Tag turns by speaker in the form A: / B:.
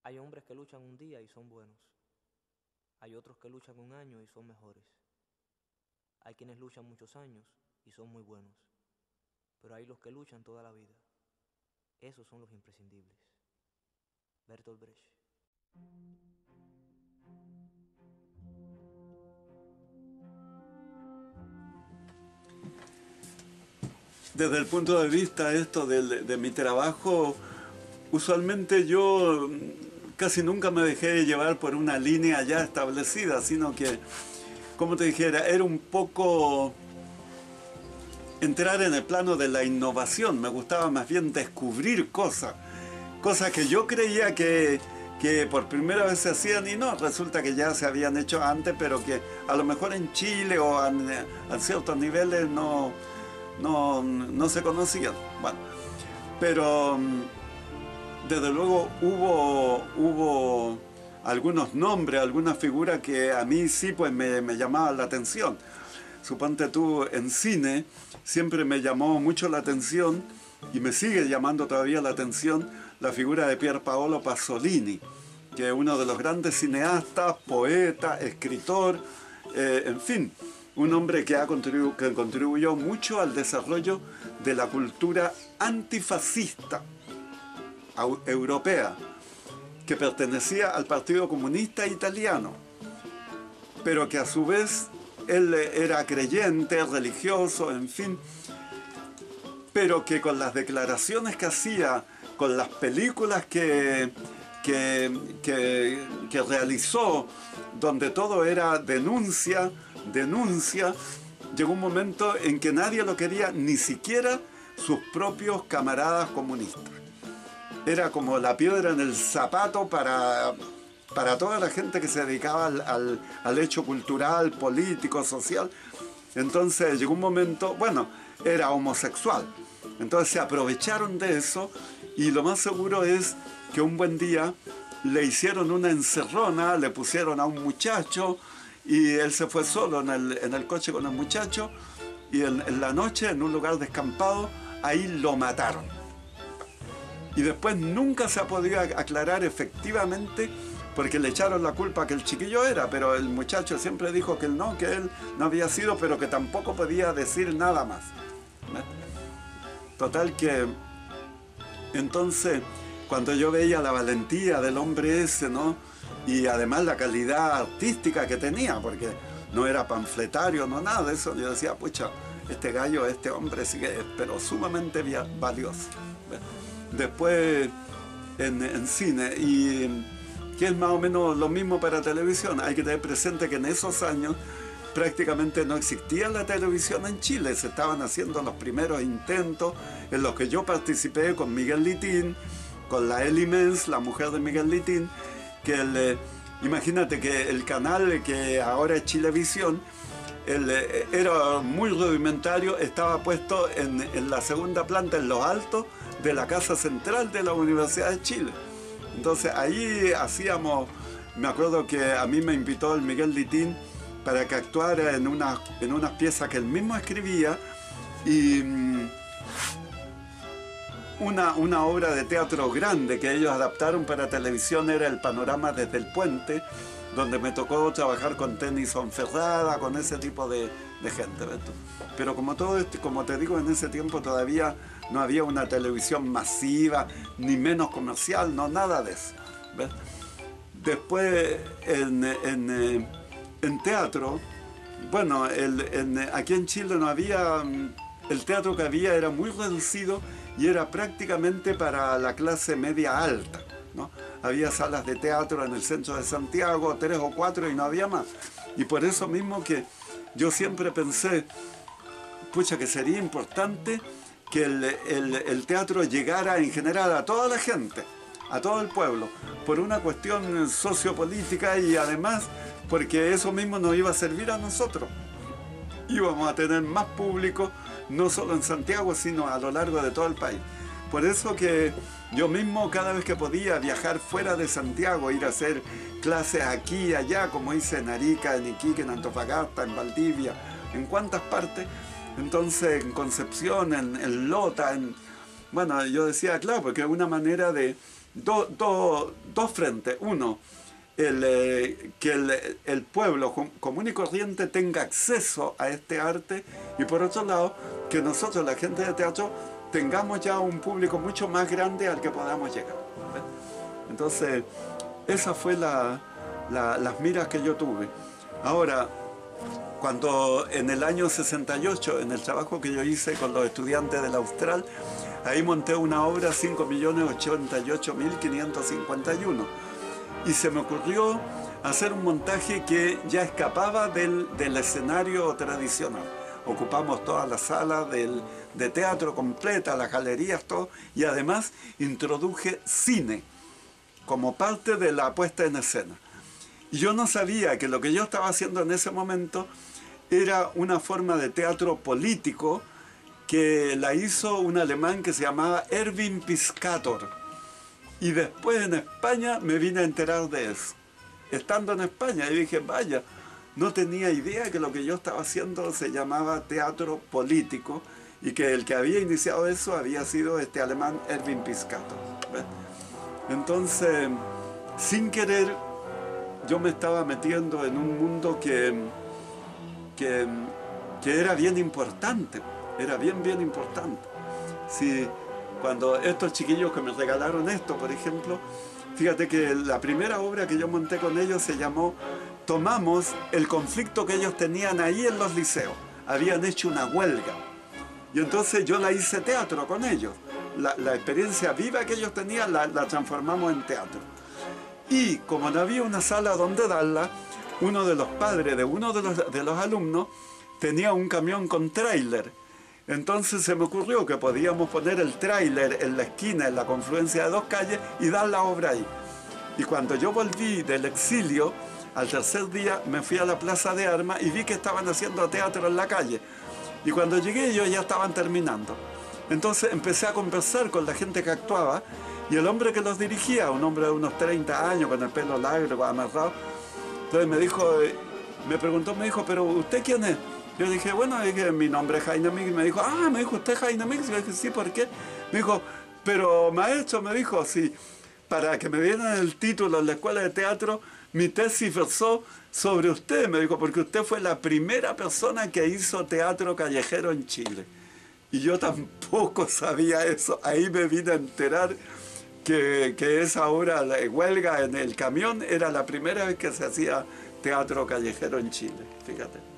A: Hay hombres que luchan un día y son buenos. Hay otros que luchan un año y son mejores. Hay quienes luchan muchos años y son muy buenos. Pero hay los que luchan toda la vida. Esos son los imprescindibles. Bertolt Brecht.
B: Desde el punto de vista de mi trabajo, usualmente yo casi nunca me dejé llevar por una línea ya establecida, sino que, como te dijera, era un poco entrar en el plano de la innovación. Me gustaba más bien descubrir cosas que yo creía que por primera vez se hacían y no, resulta que ya se habían hecho antes, pero que a lo mejor en Chile o a ciertos niveles no se conocían. Bueno, pero desde luego hubo algunos nombres, algunas figuras que a mí sí pues me llamaban la atención. Suponte tú, en cine siempre me llamó mucho la atención y me sigue llamando todavía la atención la figura de Pier Paolo Pasolini, que es uno de los grandes cineastas, poeta, escritor, en fin, un hombre que contribuyó mucho al desarrollo de la cultura antifascista europea, que pertenecía al Partido Comunista Italiano, pero que a su vez él era creyente, religioso, en fin, pero que con las declaraciones que hacía, con las películas que realizó, donde todo era denuncia, llegó un momento en que nadie lo quería, ni siquiera sus propios camaradas comunistas. Era como la piedra en el zapato para toda la gente que se dedicaba al hecho cultural, político, social. Entonces llegó un momento, bueno, era homosexual. Entonces se aprovecharon de eso y lo más seguro es que un buen día le hicieron una encerrona, le pusieron a un muchacho y él se fue solo en el coche con el muchacho y en la noche, en un lugar descampado, ahí lo mataron. Y después nunca se ha podido aclarar efectivamente, porque le echaron la culpa que el chiquillo era, pero el muchacho siempre dijo que él no había sido, pero que tampoco podía decir nada más. Total que, entonces, cuando yo veía la valentía del hombre ese, ¿no? Y además la calidad artística que tenía, porque no era panfletario, no nada de eso, yo decía, pucha, este gallo, este hombre sí que es, pero sumamente valioso. Después en cine, y que es más o menos lo mismo para televisión. Hay que tener presente que en esos años prácticamente no existía la televisión en Chile. Se estaban haciendo los primeros intentos en los que yo participé con Miguel Litín, con la Eli Mens, la mujer de Miguel Litín, que imagínate que el canal que ahora es Chilevisión, era muy rudimentario, estaba puesto en la segunda planta, en lo alto de la Casa Central de la Universidad de Chile. Entonces ahí hacíamos, me acuerdo que a mí me invitó el Miguel Litín para que actuara en unas piezas que él mismo escribía, y una obra de teatro grande que ellos adaptaron para televisión era El Panorama desde el Puente, donde me tocó trabajar con Tennyson Ferrada, con ese tipo de gente, ¿ves tú? Pero como te digo, en ese tiempo todavía no había una televisión masiva, ni menos comercial, no, nada de eso, ¿ves? Después, en teatro, bueno, aquí en Chile no había, el teatro que había era muy reducido y era prácticamente para la clase media alta, ¿no? Había salas de teatro en el centro de Santiago, 3 o 4, y no había más. Y por eso mismo que yo siempre pensé, pucha, que sería importante que el teatro llegara en general a toda la gente, a todo el pueblo, por una cuestión sociopolítica y además porque eso mismo nos iba a servir a nosotros. Íbamos a tener más público, no solo en Santiago, sino a lo largo de todo el país. Por eso que yo mismo, cada vez que podía viajar fuera de Santiago, ir a hacer clases aquí y allá, como hice en Arica, en Iquique, en Antofagasta, en Valdivia, en cuantas partes, entonces en Concepción, en Lota, bueno, yo decía, claro, porque es una manera de dos dos frentes. Uno, que el pueblo común y corriente tenga acceso a este arte, y por otro lado, que nosotros, la gente de teatro, tengamos ya un público mucho más grande al que podamos llegar. ¿Ves? Entonces, esa fue las miras que yo tuve. Ahora, cuando en el año 68, en el trabajo que yo hice con los estudiantes del Austral, ahí monté una obra 5.088.551, y se me ocurrió hacer un montaje que ya escapaba del escenario tradicional. Ocupamos toda la sala de teatro completa, las galerías, todo, y además introduje cine como parte de la puesta en escena. Y yo no sabía que lo que yo estaba haciendo en ese momento era una forma de teatro político que la hizo un alemán que se llamaba Erwin Piscator. Y después en España me vine a enterar de eso. Estando en España, y dije, vaya, no tenía idea que lo que yo estaba haciendo se llamaba teatro político, y que el que había iniciado eso había sido este alemán Erwin Piscator. ¿Ves? Entonces, sin querer, yo me estaba metiendo en un mundo que era bien importante, era bien importante. Sí, cuando estos chiquillos que me regalaron esto, por ejemplo, fíjate que la primera obra que yo monté con ellos se llamó Tomamos el conflicto que ellos tenían ahí en los liceos. Habían hecho una huelga. Y entonces yo la hice teatro con ellos. La experiencia viva que ellos tenían la transformamos en teatro. Y como no había una sala donde darla, uno de los padres de uno de los alumnos tenía un camión con tráiler. Entonces se me ocurrió que podíamos poner el tráiler en la esquina, en la confluencia de dos calles, y dar la obra ahí. Y cuando yo volví del exilio, al tercer día me fui a la Plaza de Armas y vi que estaban haciendo teatro en la calle. Y cuando llegué ellos ya estaban terminando. Entonces empecé a conversar con la gente que actuaba, y el hombre que los dirigía, un hombre de unos 30 años, con el pelo largo, amarrado, entonces me dijo, ¿pero usted quién es? Yo dije, bueno, dije, mi nombre es Heine Mix. Me dijo, me dijo, ¿usted es Heine Mix? Yo dije, sí, ¿por qué? Me dijo, pero maestro, me dijo, sí, para que me dieran el título en la escuela de teatro, mi tesis versó sobre usted, me dijo, porque usted fue la primera persona que hizo teatro callejero en Chile. Y yo tampoco sabía eso. Ahí me vine a enterar que esa obra, la huelga en el camión, era la primera vez que se hacía teatro callejero en Chile, fíjate.